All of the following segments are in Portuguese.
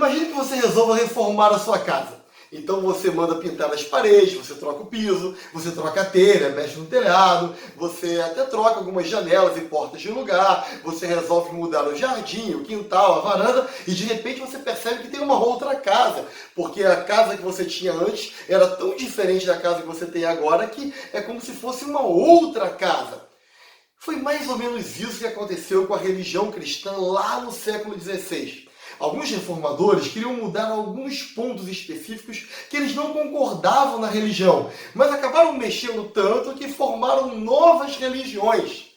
Imagine que você resolva reformar a sua casa. Então você manda pintar as paredes, você troca o piso, você troca a telha, mexe no telhado, você até troca algumas janelas e portas de lugar, você resolve mudar o jardim, o quintal, a varanda, e de repente você percebe que tem uma outra casa, porque a casa que você tinha antes era tão diferente da casa que você tem agora que é como se fosse uma outra casa. Foi mais ou menos isso que aconteceu com a religião cristã lá no século XVI. Alguns reformadores queriam mudar alguns pontos específicos que eles não concordavam na religião, mas acabaram mexendo tanto que formaram novas religiões.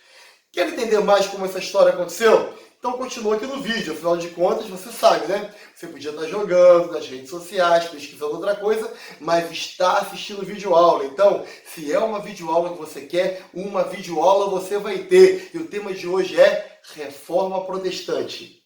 Quer entender mais como essa história aconteceu? Então continua aqui no vídeo, afinal de contas você sabe, né? Você podia estar jogando nas redes sociais, pesquisando outra coisa, mas está assistindo videoaula. Então, se é uma videoaula que você quer, uma videoaula você vai ter. E o tema de hoje é Reforma Protestante.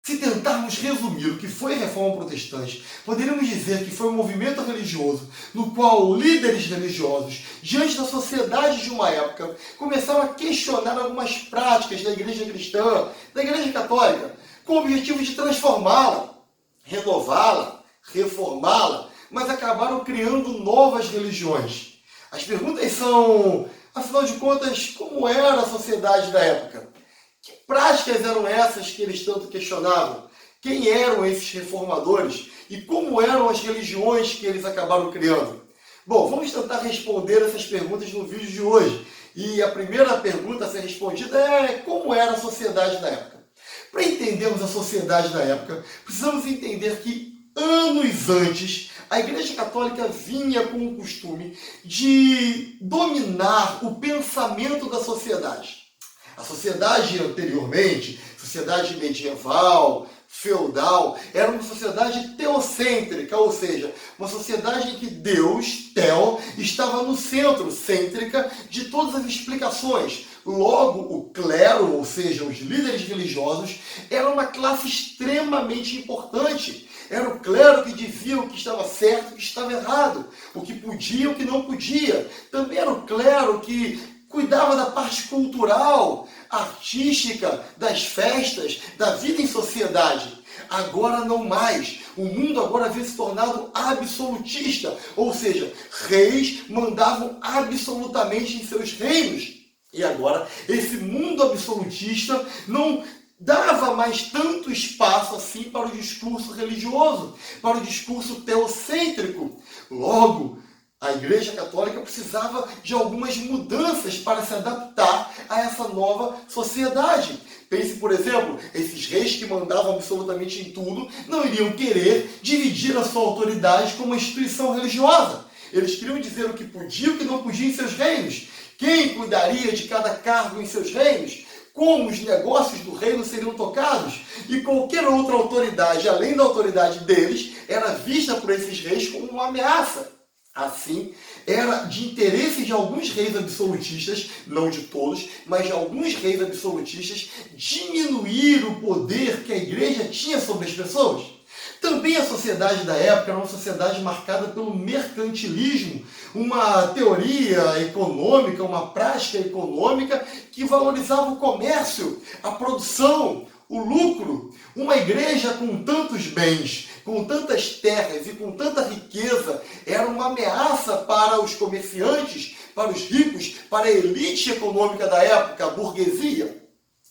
Se tentarmos resumir o que foi a Reforma Protestante, poderíamos dizer que foi um movimento religioso no qual líderes religiosos, diante da sociedade de uma época, começaram a questionar algumas práticas da Igreja cristã, da Igreja católica, com o objetivo de transformá-la, renová-la, reformá-la, mas acabaram criando novas religiões. As perguntas são, afinal de contas, como era a sociedade da época? Que práticas eram essas que eles tanto questionavam? Quem eram esses reformadores? E como eram as religiões que eles acabaram criando? Bom, vamos tentar responder essas perguntas no vídeo de hoje. E a primeira pergunta a ser respondida é como era a sociedade da época? Para entendermos a sociedade da época, precisamos entender que anos antes, a Igreja Católica vinha com o costume de dominar o pensamento da sociedade. A sociedade anteriormente, sociedade medieval, feudal, era uma sociedade teocêntrica, ou seja, uma sociedade em que Deus, Teo, estava no centro, cêntrica, de todas as explicações. Logo, o clero, ou seja, os líderes religiosos, era uma classe extremamente importante. Era o clero que dizia o que estava certo e o que estava errado, o que podia e o que não podia. Também era o clero que cuidava da parte cultural, artística, das festas, da vida em sociedade. Agora não mais. O mundo agora havia se tornado absolutista, ou seja, reis mandavam absolutamente em seus reinos. E agora esse mundo absolutista não dava mais tanto espaço assim para o discurso religioso, para o discurso teocêntrico. Logo, a Igreja Católica precisava de algumas mudanças para se adaptar a essa nova sociedade. Pense, por exemplo, esses reis que mandavam absolutamente em tudo não iriam querer dividir a sua autoridade com uma instituição religiosa. Eles queriam dizer o que podia e o que não podia em seus reinos. Quem cuidaria de cada cargo em seus reinos? Como os negócios do reino seriam tocados? E qualquer outra autoridade, além da autoridade deles, era vista por esses reis como uma ameaça. Assim, era de interesse de alguns reis absolutistas, não de todos, mas de alguns reis absolutistas, diminuir o poder que a igreja tinha sobre as pessoas. Também a sociedade da época era uma sociedade marcada pelo mercantilismo, uma teoria econômica, uma prática econômica que valorizava o comércio, a produção, o lucro. Uma igreja com tantos bens, com tantas terras e com tanta riqueza era uma ameaça para os comerciantes, para os ricos, para a elite econômica da época, a burguesia,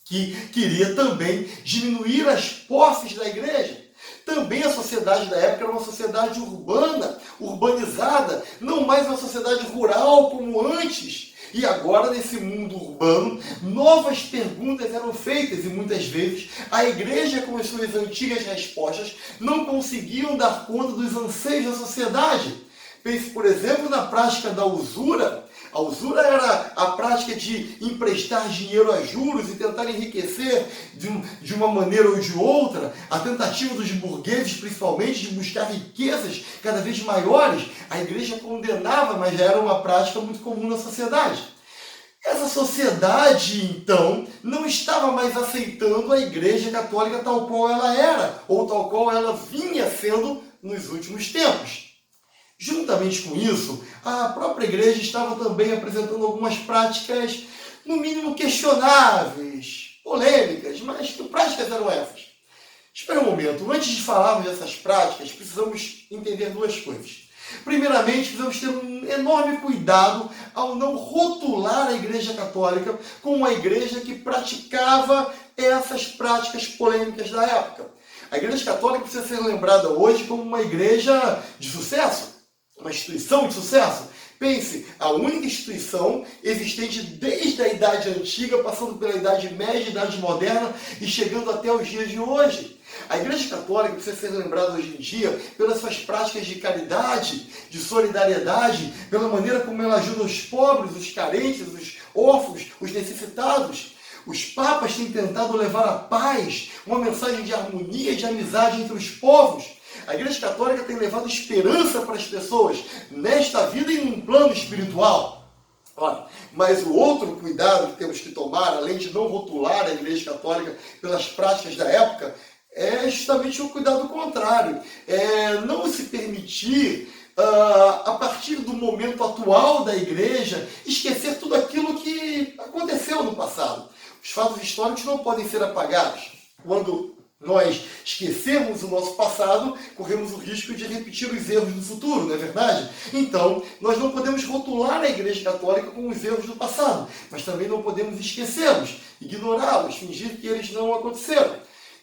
que queria também diminuir as posses da igreja. Também a sociedade da época era uma sociedade urbana, urbanizada, não mais uma sociedade rural como antes. E agora, nesse mundo urbano, novas perguntas eram feitas e muitas vezes a igreja, com as suas antigas respostas, não conseguiam dar conta dos anseios da sociedade. Pense, por exemplo, na prática da usura. A usura era a prática de emprestar dinheiro a juros e tentar enriquecer de uma maneira ou de outra. A tentativa dos burgueses, principalmente, de buscar riquezas cada vez maiores. A igreja condenava, mas já era uma prática muito comum na sociedade. Essa sociedade, então, não estava mais aceitando a Igreja Católica tal qual ela era, ou tal qual ela vinha sendo nos últimos tempos. Juntamente com isso, a própria igreja estava também apresentando algumas práticas, no mínimo, questionáveis, polêmicas, mas que práticas eram essas? Espera um momento, antes de falarmos dessas práticas, precisamos entender duas coisas. Primeiramente, precisamos ter um enorme cuidado ao não rotular a Igreja Católica como uma igreja que praticava essas práticas polêmicas da época. A Igreja Católica precisa ser lembrada hoje como uma igreja de sucesso, uma instituição de sucesso. Pense, a única instituição existente desde a Idade Antiga, passando pela Idade Média, Idade Moderna e chegando até os dias de hoje. A Igreja Católica precisa ser lembrada hoje em dia pelas suas práticas de caridade, de solidariedade, pela maneira como ela ajuda os pobres, os carentes, os órfãos, os necessitados. Os papas têm tentado levar a paz, uma mensagem de harmonia e de amizade entre os povos. A Igreja Católica tem levado esperança para as pessoas nesta vida e num plano espiritual. Olha, mas o outro cuidado que temos que tomar, além de não rotular a Igreja Católica pelas práticas da época, é justamente o cuidado contrário. É não se permitir, a partir do momento atual da Igreja, esquecer tudo aquilo que aconteceu no passado. Os fatos históricos não podem ser apagados. Quando nós esquecermos o nosso passado, corremos o risco de repetir os erros do futuro, não é verdade? Então, nós não podemos rotular a Igreja Católica com os erros do passado, mas também não podemos esquecê-los, ignorá-los, fingir que eles não aconteceram.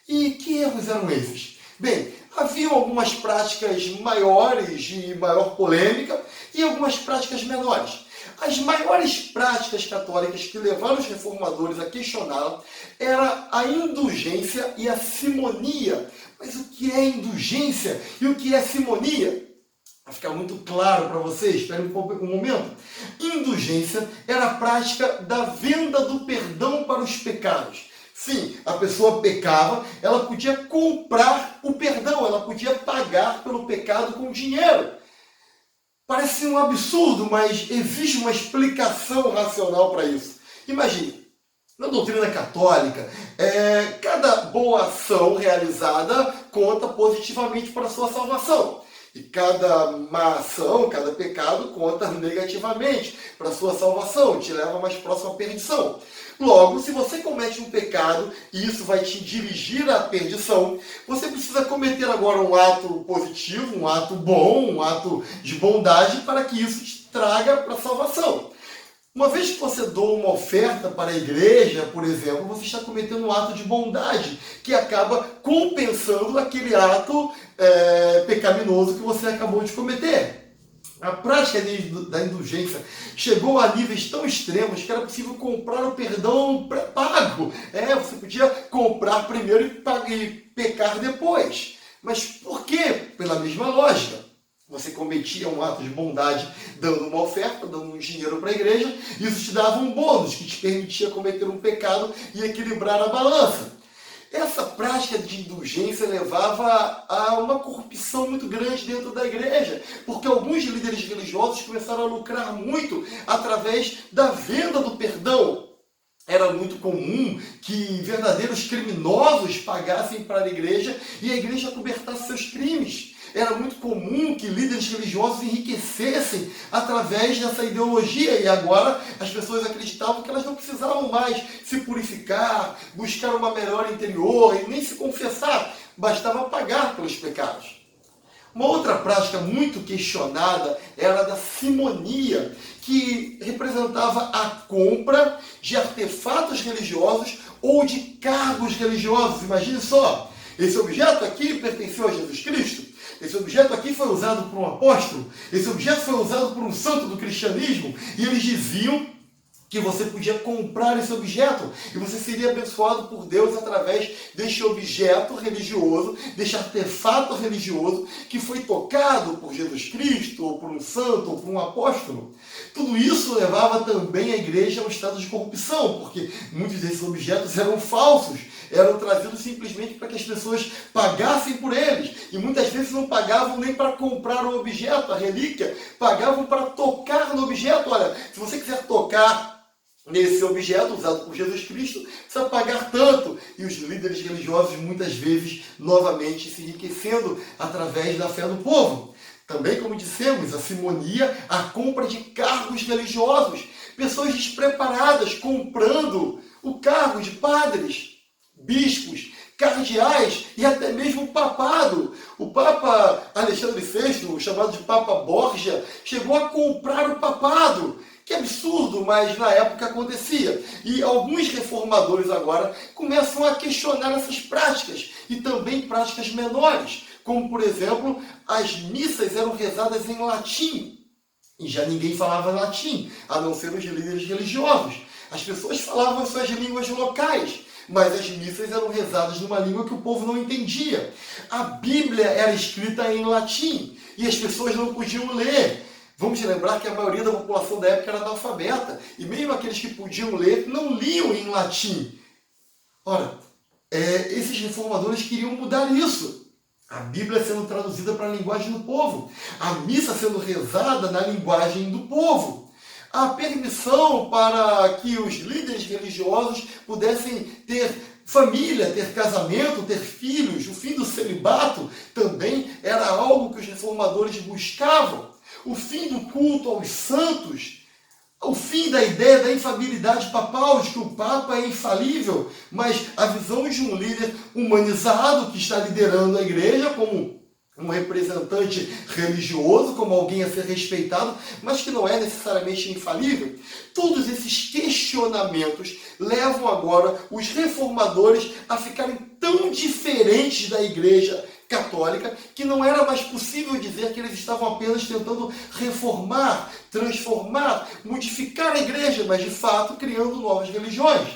E que erros eram esses? Bem, havia algumas práticas maiores, de maior polêmica, e algumas práticas menores. As maiores práticas católicas que levaram os reformadores a questioná-la era a indulgência e a simonia. Mas o que é indulgência e o que é simonia? Vai ficar muito claro para vocês, espere um momento. Indulgência era a prática da venda do perdão para os pecados. Sim, a pessoa pecava, ela podia comprar o perdão, ela podia pagar pelo pecado com dinheiro. Parece um absurdo, mas existe uma explicação racional para isso. Imagine, na doutrina católica, cada boa ação realizada conta positivamente para a sua salvação. E cada má ação, cada pecado conta negativamente para a sua salvação, te leva mais próximo à perdição. Logo, se você comete um pecado e isso vai te dirigir à perdição, você precisa cometer agora um ato positivo, um ato bom, um ato de bondade para que isso te traga para a salvação. Uma vez que você doa uma oferta para a igreja, por exemplo, você está cometendo um ato de bondade que acaba compensando aquele ato pecaminoso que você acabou de cometer. A prática da indulgência chegou a níveis tão extremos que era possível comprar o perdão pré-pago. Você podia comprar primeiro e pecar depois. Mas por quê? Pela mesma lógica. Você cometia um ato de bondade dando uma oferta, dando um dinheiro para a igreja, e isso te dava um bônus que te permitia cometer um pecado e equilibrar a balança. Essa prática de indulgência levava a uma corrupção muito grande dentro da igreja, porque alguns líderes religiosos começaram a lucrar muito através da venda do perdão. Era muito comum que verdadeiros criminosos pagassem para a igreja e a igreja cobertasse seus crimes. Era muito comum que líderes religiosos enriquecessem através dessa ideologia e agora as pessoas acreditavam que elas não precisavam mais se purificar, buscar uma melhora interior e nem se confessar, bastava pagar pelos pecados. Uma outra prática muito questionada era a da simonia, que representava a compra de artefatos religiosos ou de cargos religiosos. Imagine só, esse objeto aqui pertenceu a Jesus Cristo. Esse objeto aqui foi usado por um apóstolo, esse objeto foi usado por um santo do cristianismo, e eles diziam que você podia comprar esse objeto e você seria abençoado por Deus através deste objeto religioso, deste artefato religioso que foi tocado por Jesus Cristo, ou por um santo, ou por um apóstolo. Tudo isso levava também a igreja a um estado de corrupção, porque muitos desses objetos eram falsos, eram trazidos simplesmente para que as pessoas pagassem por eles. E muitas vezes não pagavam nem para comprar o objeto, a relíquia, pagavam para tocar no objeto. Olha, se você quiser tocar nesse objeto usado por Jesus Cristo, precisa pagar tanto. E os líderes religiosos muitas vezes novamente se enriquecendo através da fé do povo. Também, como dissemos, a simonia, a compra de cargos religiosos. Pessoas despreparadas comprando o cargo de padres, bispos, cardeais e até mesmo o papado. O Papa Alexandre VI, chamado de Papa Borgia, chegou a comprar o papado. Que absurdo, mas na época acontecia. E alguns reformadores agora começam a questionar essas práticas e também práticas menores, como por exemplo, as missas eram rezadas em latim. E já ninguém falava latim, a não ser os líderes religiosos. As pessoas falavam suas línguas locais, mas as missas eram rezadas numa língua que o povo não entendia. A Bíblia era escrita em latim e as pessoas não podiam ler. Vamos lembrar que a maioria da população da época era analfabeta, e mesmo aqueles que podiam ler não liam em latim. Ora, esses reformadores queriam mudar isso. A Bíblia sendo traduzida para a linguagem do povo, a missa sendo rezada na linguagem do povo, a permissão para que os líderes religiosos pudessem ter família, ter casamento, ter filhos, o fim do celibato também era algo que os reformadores buscavam. O fim do culto aos santos, o fim da ideia da infalibilidade papal, de que o Papa é infalível, mas a visão de um líder humanizado que está liderando a igreja como um representante religioso, como alguém a ser respeitado, mas que não é necessariamente infalível. Todos esses questionamentos levam agora os reformadores a ficarem tão diferentes da igreja católica que não era mais possível dizer que eles estavam apenas tentando reformar, transformar, modificar a igreja, mas de fato criando novas religiões.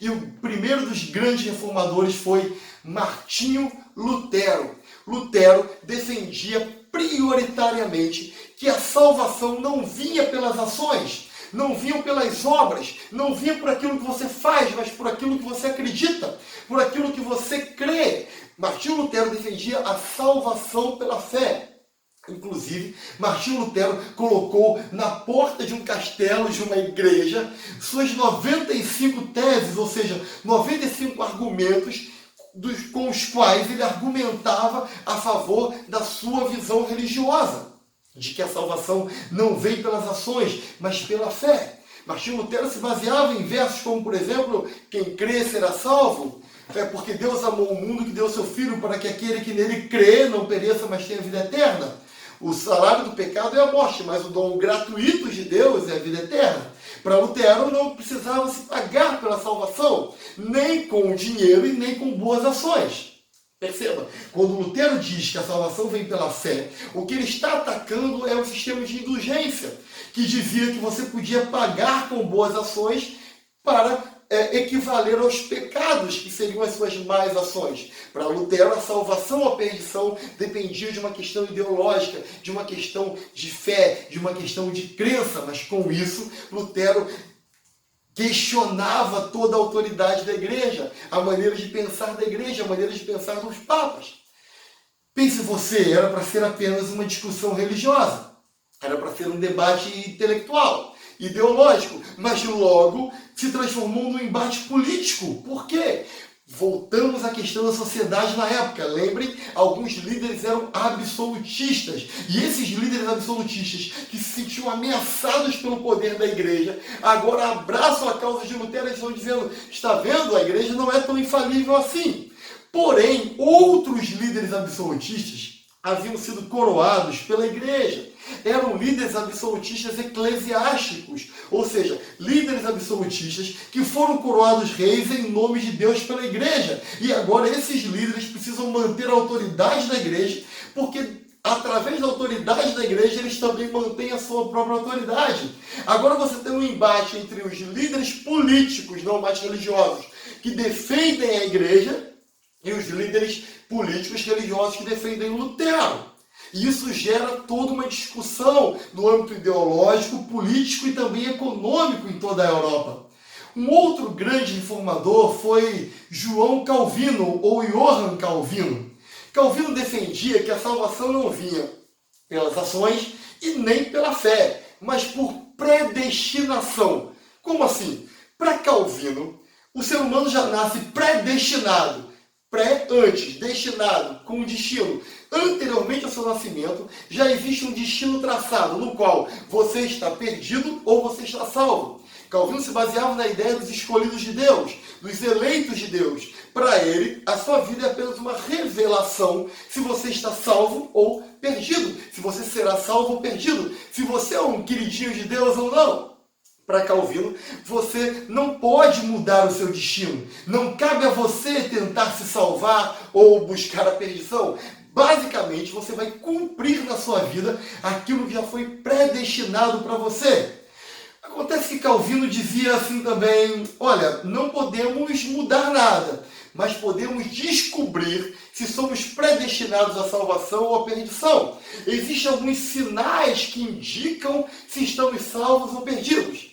E o primeiro dos grandes reformadores foi Martinho Lutero. Lutero defendia prioritariamente que a salvação não vinha pelas ações, não vinha pelas obras, não vinha por aquilo que você faz, mas por aquilo que você acredita, por aquilo que você crê. Martinho Lutero defendia a salvação pela fé. Inclusive, Martinho Lutero colocou na porta de um castelo, de uma igreja, suas 95 teses, ou seja, 95 argumentos com os quais ele argumentava a favor da sua visão religiosa, de que a salvação não vem pelas ações, mas pela fé. Martinho Lutero se baseava em versos como, por exemplo, quem crê será salvo, porque Deus amou o mundo que deu seu Filho para que aquele que nele crê não pereça, mas tenha vida eterna. O salário do pecado é a morte, mas o dom gratuito de Deus é a vida eterna. Para Lutero não precisava se pagar pela salvação, nem com dinheiro e nem com boas ações. Perceba, quando Lutero diz que a salvação vem pela fé, o que ele está atacando é o sistema de indulgência, que dizia que você podia pagar com boas ações para equivaler aos pecados, que seriam as suas más ações. Para Lutero, a salvação ou a perdição dependia de uma questão ideológica, de uma questão de fé, de uma questão de crença, mas com isso, Lutero questionava toda a autoridade da igreja, a maneira de pensar da igreja, a maneira de pensar dos papas. Pense você, era para ser apenas uma discussão religiosa, era para ser um debate intelectual, ideológico, mas logo se transformou num embate político. Por quê? Voltamos à questão da sociedade na época. Lembrem, alguns líderes eram absolutistas. E esses líderes absolutistas, que se sentiam ameaçados pelo poder da igreja, agora abraçam a causa de Lutero e estão dizendo, está vendo, a igreja não é tão infalível assim. Porém, outros líderes absolutistas haviam sido coroados pela igreja. Eram líderes absolutistas eclesiásticos, ou seja, líderes absolutistas que foram coroados reis em nome de Deus pela igreja. E agora esses líderes precisam manter a autoridade da igreja, porque através da autoridade da igreja eles também mantêm a sua própria autoridade. Agora você tem um embate entre os líderes políticos, não mais religiosos, que defendem a igreja, e os líderes políticos religiosos que defendem Lutero. E isso gera toda uma discussão no âmbito ideológico, político e também econômico em toda a Europa. Um outro grande reformador foi João Calvino, ou Johann Calvino. Calvino defendia que a salvação não vinha pelas ações e nem pela fé, mas por predestinação. Como assim? Para Calvino, o ser humano já nasce predestinado. Antes, destinado, com um destino. Anteriormente ao seu nascimento, já existe um destino traçado, no qual você está perdido ou você está salvo. Calvino se baseava na ideia dos escolhidos de Deus, dos eleitos de Deus. Para ele, a sua vida é apenas uma revelação se você está salvo ou perdido, se você será salvo ou perdido, se você é um queridinho de Deus ou não. Para Calvino, você não pode mudar o seu destino. Não cabe a você tentar se salvar ou buscar a perdição. Basicamente, você vai cumprir na sua vida aquilo que já foi predestinado para você. Acontece que Calvino dizia assim também, olha, não podemos mudar nada, mas podemos descobrir se somos predestinados à salvação ou à perdição. Existem alguns sinais que indicam se estamos salvos ou perdidos.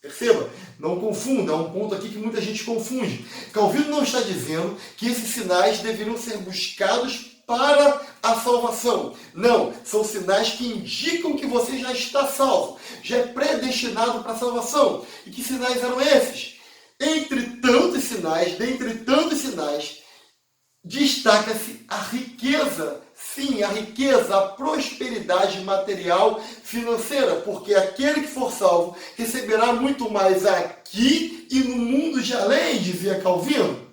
Perceba, não confunda, há um ponto aqui que muita gente confunde. Calvino não está dizendo que esses sinais deveriam ser buscados para a salvação. Não, são sinais que indicam que você já está salvo, já é predestinado para a salvação. E que sinais eram esses? Dentre tantos sinais, destaca-se a riqueza. Sim, a riqueza, a prosperidade material financeira, porque aquele que for salvo receberá muito mais aqui e no mundo de além, dizia Calvino.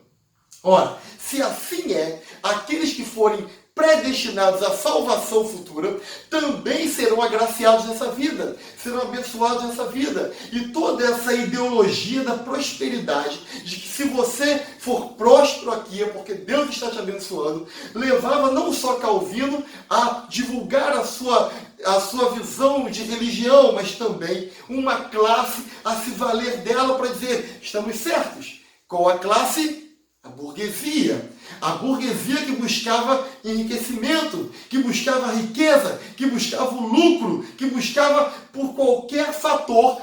Ora, se assim é, aqueles que forem predestinados à salvação futura também serão agraciados nessa vida, serão abençoados nessa vida. E toda essa ideologia da prosperidade, de que se você for próspero aqui é porque Deus está te abençoando, levava não só Calvino a divulgar a sua visão de religião, mas também uma classe a se valer dela para dizer, estamos certos. Qual a classe? A burguesia. A burguesia que buscava enriquecimento, que buscava riqueza, que buscava o lucro, que buscava, por qualquer fator,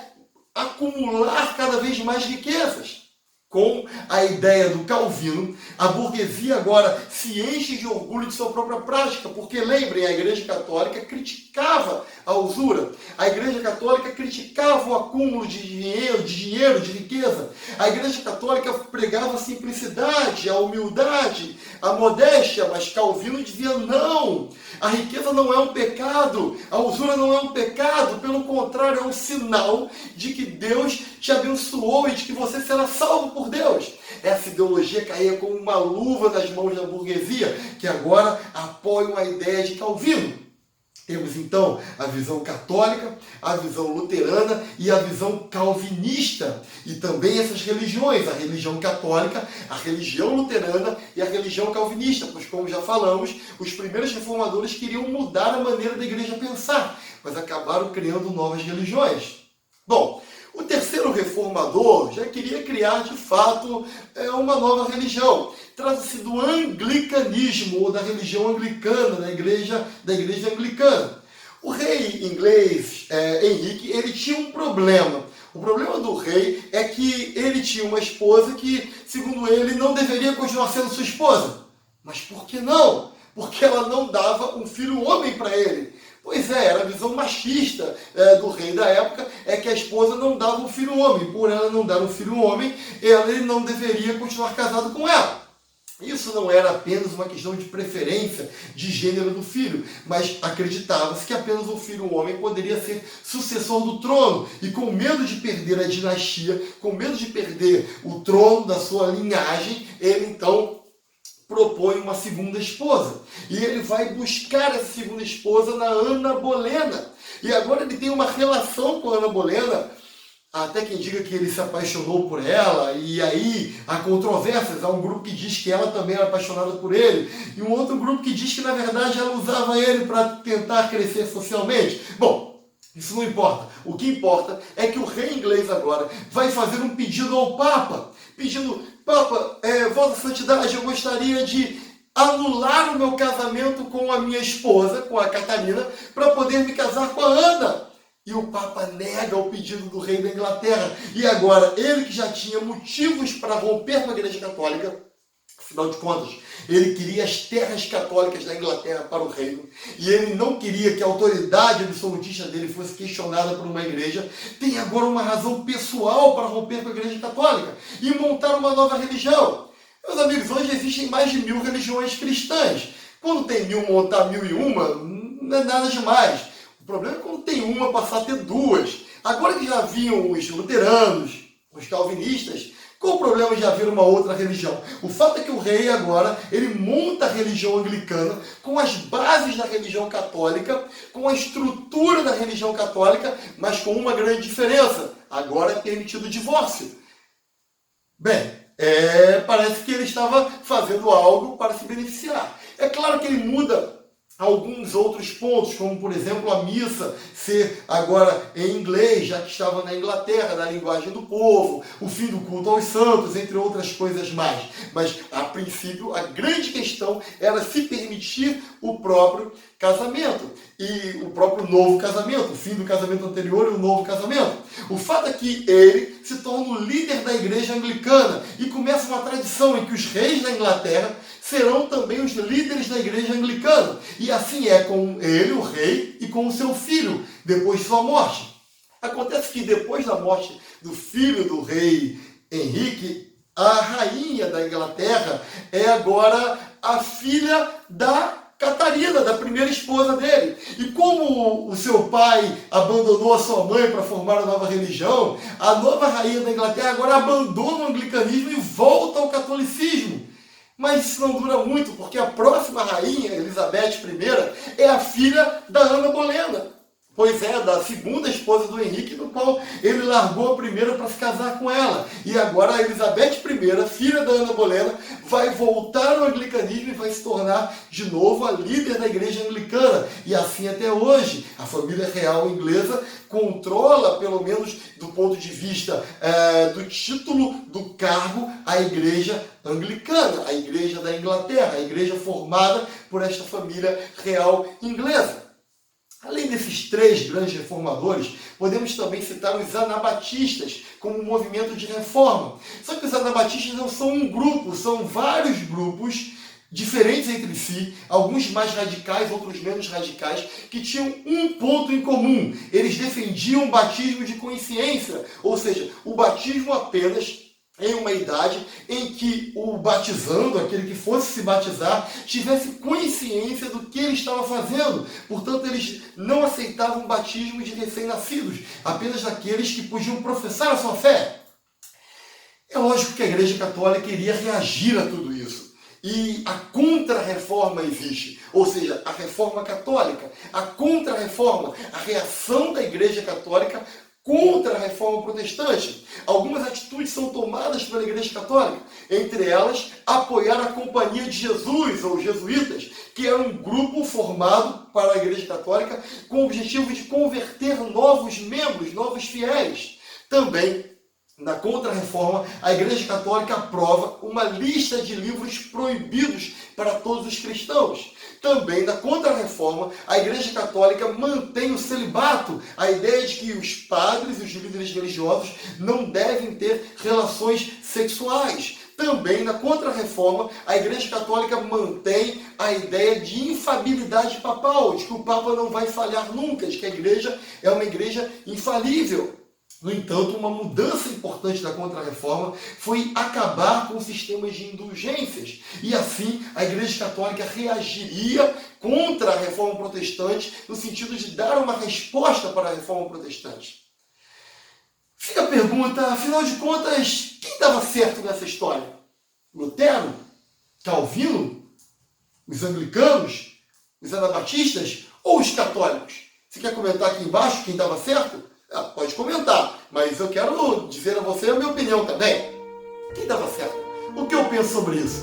acumular cada vez mais riquezas. Com a ideia do Calvino, a burguesia agora se enche de orgulho de sua própria prática, porque lembrem, a Igreja Católica criticava a usura, a Igreja Católica criticava o acúmulo de dinheiro, de riqueza, a Igreja Católica pregava a simplicidade, a humildade, a modéstia, mas Calvino dizia não, a riqueza não é um pecado, a usura não é um pecado, pelo contrário, é um sinal de que Deus te abençoou e de que você será salvo por Deus. Essa ideologia caía como uma luva nas mãos da burguesia, que agora apoiam a ideia de Calvino. Temos então a visão católica, a visão luterana e a visão calvinista. E também essas religiões, a religião católica, a religião luterana e a religião calvinista. Pois, como já falamos, os primeiros reformadores queriam mudar a maneira da igreja pensar, mas acabaram criando novas religiões. Bom, o terceiro reformador já queria criar, de fato, uma nova religião. Trata-se do anglicanismo, ou da religião anglicana, da igreja anglicana. O rei inglês, Henrique, ele tinha um problema. O problema do rei é que ele tinha uma esposa que, segundo ele, não deveria continuar sendo sua esposa. Mas por que não? Porque ela não dava um filho homem para ele. Pois é, era a visão machista do rei da época, é que a esposa não dava um filho homem. Por ela não dar um filho homem, ele não deveria continuar casado com ela. Isso não era apenas uma questão de preferência de gênero do filho, mas acreditava-se que apenas um filho homem poderia ser sucessor do trono. E com medo de perder a dinastia, com medo de perder o trono da sua linhagem, ele então propõe uma segunda esposa. E ele vai buscar essa segunda esposa na Ana Bolena. E agora ele tem uma relação com a Ana Bolena. Até quem diga que ele se apaixonou por ela, e aí há controvérsias. Há um grupo que diz que ela também era apaixonada por ele, e um outro grupo que diz que na verdade ela usava ele para tentar crescer socialmente. Bom, isso não importa. O que importa é que o rei inglês agora vai fazer um pedido ao Papa, pedindo: Papa, Vossa Santidade, eu gostaria de anular o meu casamento com a minha esposa, com a Catarina, para poder me casar com a Ana. E o Papa nega o pedido do rei da Inglaterra. E agora, ele que já tinha motivos para romper com a Igreja Católica, afinal de contas, ele queria as terras católicas da Inglaterra para o reino, e ele não queria que a autoridade absolutista dele fosse questionada por uma igreja, tem agora uma razão pessoal para romper com a Igreja Católica e montar uma nova religião. Meus amigos, hoje existem mais de 1000 religiões cristãs. Quando tem 1000, montar 1001, não é nada demais. O problema é quando tem uma, passar a ter duas. Agora que já haviam os luteranos, os calvinistas, qual o problema de haver uma outra religião? O fato é que o rei agora, ele monta a religião anglicana com as bases da religião católica, com a estrutura da religião católica, mas com uma grande diferença. Agora é permitido o divórcio. Bem, parece que ele estava fazendo algo para se beneficiar. É claro que ele muda alguns outros pontos, como por exemplo a missa ser agora em inglês, já que estava na Inglaterra, na linguagem do povo, o fim do culto aos santos, entre outras coisas mais. Mas, a princípio, a grande questão era se permitir o próprio casamento, e o próprio novo casamento, o fim do casamento anterior e o novo casamento. O fato é que ele se torna o líder da igreja anglicana e começa uma tradição em que os reis da Inglaterra serão também os líderes da igreja anglicana. E assim é com ele, o rei, e com o seu filho, depois de sua morte. Acontece que depois da morte do filho do rei Henrique, a rainha da Inglaterra é agora a filha da Catarina, da primeira esposa dele. E como o seu pai abandonou a sua mãe para formar a nova religião, a nova rainha da Inglaterra agora abandona o anglicanismo e volta ao catolicismo. Mas isso não dura muito, porque a próxima rainha, Elizabeth I, é a filha da Ana Bolena. Pois é, da segunda esposa do Henrique, do qual ele largou a primeira para se casar com ela. E agora a Elizabeth I, filha da Ana Bolena, vai voltar ao anglicanismo e vai se tornar de novo a líder da igreja anglicana. E assim até hoje, a família real inglesa controla, pelo menos do ponto de vista do título do cargo, a igreja anglicana, a igreja da Inglaterra, a igreja formada por esta família real inglesa. Além desses três grandes reformadores, podemos também citar os anabatistas como um movimento de reforma. Só que os anabatistas não são um grupo, são vários grupos diferentes entre si, alguns mais radicais, outros menos radicais, que tinham um ponto em comum. Eles defendiam o batismo de consciência, ou seja, o batismo apenas em uma idade em que o batizando, aquele que fosse se batizar, tivesse consciência do que ele estava fazendo. Portanto, eles não aceitavam o batismo de recém-nascidos, apenas daqueles que podiam professar a sua fé. É lógico que a Igreja Católica iria reagir a tudo isso. E a contra-reforma existe, ou seja, a reforma católica, a contra-reforma, a reação da Igreja Católica contra a reforma protestante. Algumas atitudes são tomadas pela Igreja Católica, entre elas, apoiar a Companhia de Jesus, ou jesuítas, que era um grupo formado para a Igreja Católica com o objetivo de converter novos membros, novos fiéis. Também, na Contra-Reforma, a Igreja Católica aprova uma lista de livros proibidos para todos os cristãos. Também, na Contra-Reforma, a Igreja Católica mantém o celibato, a ideia de que os padres e os líderes religiosos não devem ter relações sexuais. Também, na Contra-Reforma, a Igreja Católica mantém a ideia de infalibilidade papal, de que o Papa não vai falhar nunca, de que a Igreja é uma Igreja infalível. No entanto, uma mudança importante da Contra-Reforma foi acabar com sistemas de indulgências. E assim, a Igreja Católica reagiria contra a Reforma Protestante no sentido de dar uma resposta para a Reforma Protestante. Fica a pergunta, afinal de contas, quem dava certo nessa história? Lutero? Calvino? Os anglicanos? Os anabatistas? Ou os católicos? Você quer comentar aqui embaixo quem dava certo? Pode comentar, mas eu quero dizer a você a minha opinião também. Quem dava certo? O que eu penso sobre isso?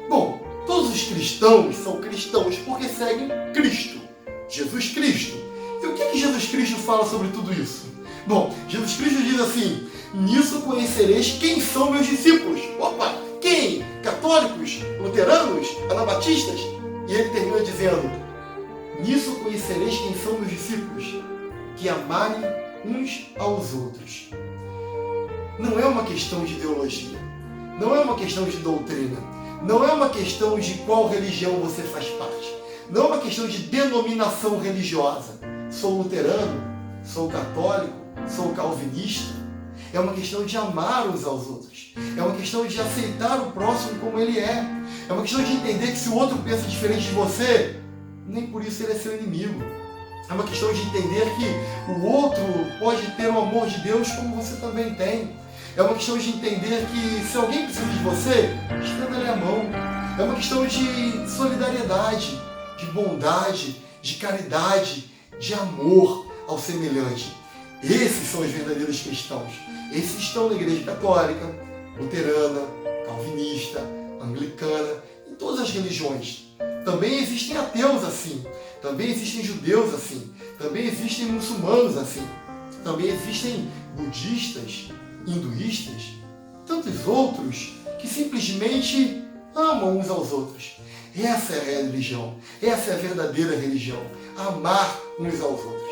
Bom, todos os cristãos são cristãos porque seguem Cristo, Jesus Cristo. E o que Jesus Cristo fala sobre tudo isso? Bom, Jesus Cristo diz assim: nisso conhecereis quem são meus discípulos. Opa, quem? Católicos? Luteranos? Anabatistas? E ele termina dizendo: nisso conhecereis quem são meus discípulos, que amarem uns aos outros. Não é uma questão de ideologia, não é uma questão de doutrina, não é uma questão de qual religião você faz parte, não é uma questão de denominação religiosa. Sou luterano, sou católico, sou calvinista. É uma questão de amar uns aos outros. É uma questão de aceitar o próximo como ele é. É uma questão de entender que se o outro pensa diferente de você, nem por isso ele é seu inimigo. É uma questão de entender que o outro pode ter o amor de Deus como você também tem. É uma questão de entender que se alguém precisa de você, estenda-lhe a mão. É uma questão de solidariedade, de bondade, de caridade, de amor ao semelhante. Esses são os verdadeiros cristãos. Esses estão na Igreja Católica, Luterana, Calvinista, Anglicana, em todas as religiões. Também existem ateus assim. Também existem judeus assim. Também existem muçulmanos assim. Também existem budistas, hinduístas, tantos outros que simplesmente amam uns aos outros. Essa é a religião. Essa é a verdadeira religião. Amar uns aos outros.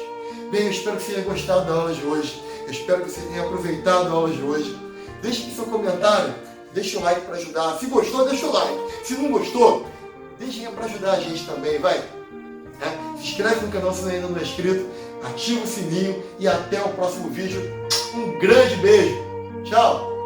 Bem, eu espero que você tenha gostado da aula de hoje. Eu espero que você tenha aproveitado a aula de hoje. Deixe aqui seu comentário. Deixe o like para ajudar. Se gostou, deixa o like. Se não gostou, deixe para ajudar a gente também, vai. Se inscreve no canal se ainda não é inscrito. Ativa o sininho e até o próximo vídeo. Um grande beijo. Tchau.